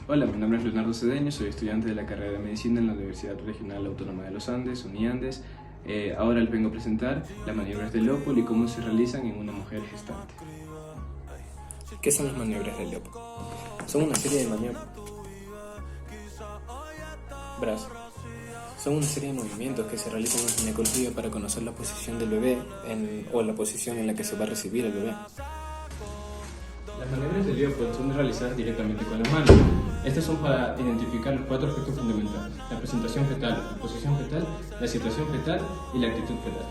Hola, mi nombre es Leonardo Cedeño, soy estudiante de la carrera de Medicina en la Universidad Regional Autónoma de los Andes, UNIANDES. Ahora les vengo a presentar las maniobras de Leopold y cómo se realizan en una mujer gestante. ¿Qué son las maniobras de Leopold? Son una serie de maniobras. Son una serie de movimientos que se realizan en la ginecología para conocer la posición del bebé o la posición en la que se va a recibir el bebé. Las maniobras de Leopold son realizadas directamente con la mano. Estas son para identificar los cuatro aspectos fundamentales: la presentación fetal, la posición fetal, la situación fetal y la actitud fetal.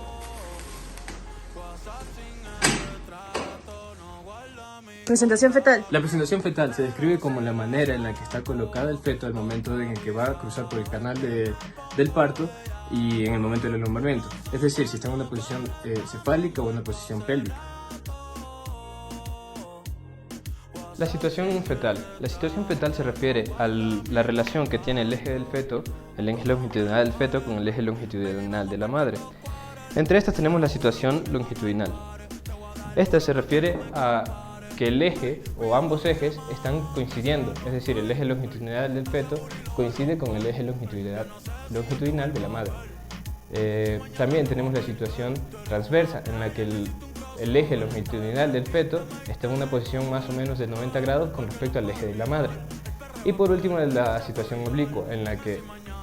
Presentación fetal. La presentación fetal se describe como la manera en la que está colocada el feto al momento en el que va a cruzar por el canal del parto y en el momento del alumbramiento. Es decir, si está en una posición cefálica o una posición pélvica. La situación fetal. La situación fetal se refiere a la relación que tiene el eje del feto, el eje longitudinal del feto con el eje longitudinal de la madre. Entre estas tenemos la situación longitudinal. Esta se refiere a que el eje o ambos ejes están coincidiendo, es decir, el eje longitudinal del feto coincide con el eje longitudinal de la madre. También tenemos la situación transversa, en la que el eje longitudinal del feto está en una posición más o menos de 90 grados con respecto al eje de la madre. Y por último, la situación oblicua, en la que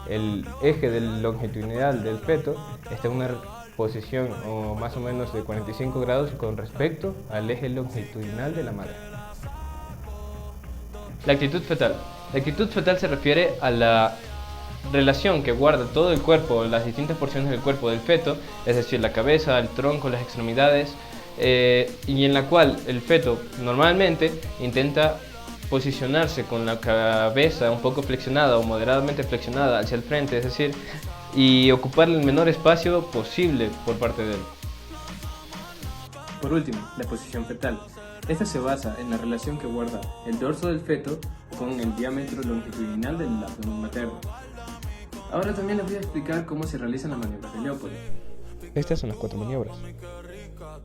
el eje longitudinal del feto está en una posición o más o menos de 45 grados con respecto al eje longitudinal de la madre. La actitud fetal. La actitud fetal se refiere a la relación que guarda todo el cuerpo, las distintas porciones del cuerpo del feto, es decir, la cabeza, el tronco, las extremidades, y en la cual el feto normalmente intenta posicionarse con la cabeza un poco flexionada o moderadamente flexionada hacia el frente, es decir, y ocupar el menor espacio posible por parte de él. Por último, la posición fetal. Esta se basa en la relación que guarda el dorso del feto con el diámetro longitudinal del abdomen materno. Ahora también les voy a explicar cómo se realizan las maniobras de Leopold. Estas son las 4 maniobras.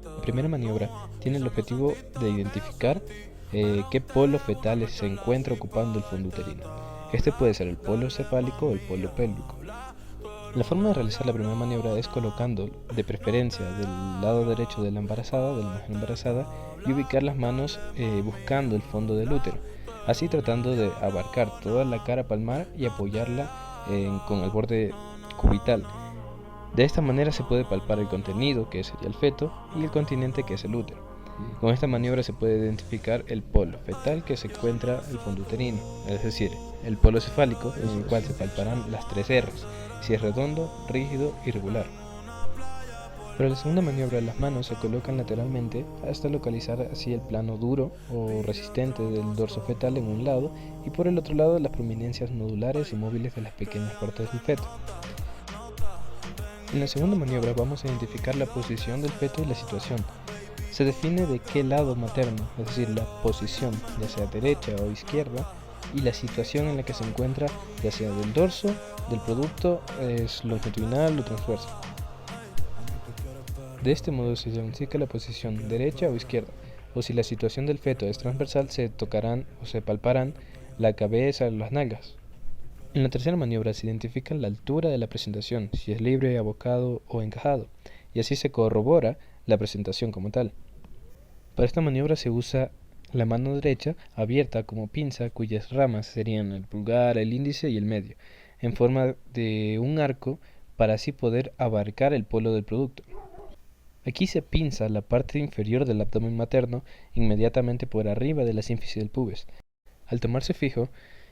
La primera maniobra tiene el objetivo de identificar qué polo fetal se encuentra ocupando el fondo uterino. Este puede ser el polo cefálico o el polo pélvico. La forma de realizar la primera maniobra es colocando, de preferencia del lado derecho de la mujer embarazada, y ubicar las manos buscando el fondo del útero, así tratando de abarcar toda la cara palmar y apoyarla con el borde cubital. De esta manera se puede palpar el contenido, que sería el feto, y el continente, que es el útero. Con esta maniobra se puede identificar el polo fetal que se encuentra el fondo uterino, es decir, el polo cefálico, en el cual se palparán las 3 R's, si es redondo, rígido, irregular. Para la segunda maniobra, las manos se colocan lateralmente hasta localizar así el plano duro o resistente del dorso fetal en un lado y por el otro lado las prominencias nodulares y móviles de las pequeñas partes del feto. En la segunda maniobra vamos a identificar la posición del feto y la situación. Se define de qué lado materno, es decir, la posición, ya sea derecha o izquierda, y la situación en la que se encuentra, ya sea del dorso, del producto, es longitudinal o transverso. De este modo se diagnostica la posición derecha o izquierda, o si la situación del feto es transversal, se tocarán o se palparán la cabeza o las nalgas. En la tercera maniobra se identifica la altura de la presentación, si es libre, abocado o encajado, y así se corrobora la presentación como tal. Para esta maniobra se usa la mano derecha abierta como pinza, cuyas ramas serían el pulgar, el índice y el medio, en forma de un arco para así poder abarcar el polo del producto. Aquí se pinza la parte inferior del abdomen materno inmediatamente por arriba de la sínfisis del pubis. Al tomarse fijo,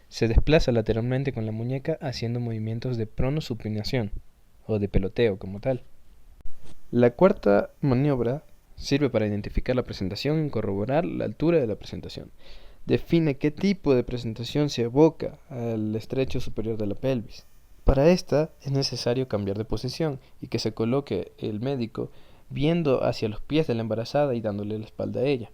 se desplaza lateralmente con la muñeca haciendo movimientos de pronosupinación o de peloteo como tal. La cuarta maniobra sirve para identificar la presentación y corroborar la altura de la presentación. Define qué tipo de presentación se aboca al estrecho superior de la pelvis. Para esta es necesario cambiar de posición y que se coloque el médico viendo hacia los pies de la embarazada y dándole la espalda a ella.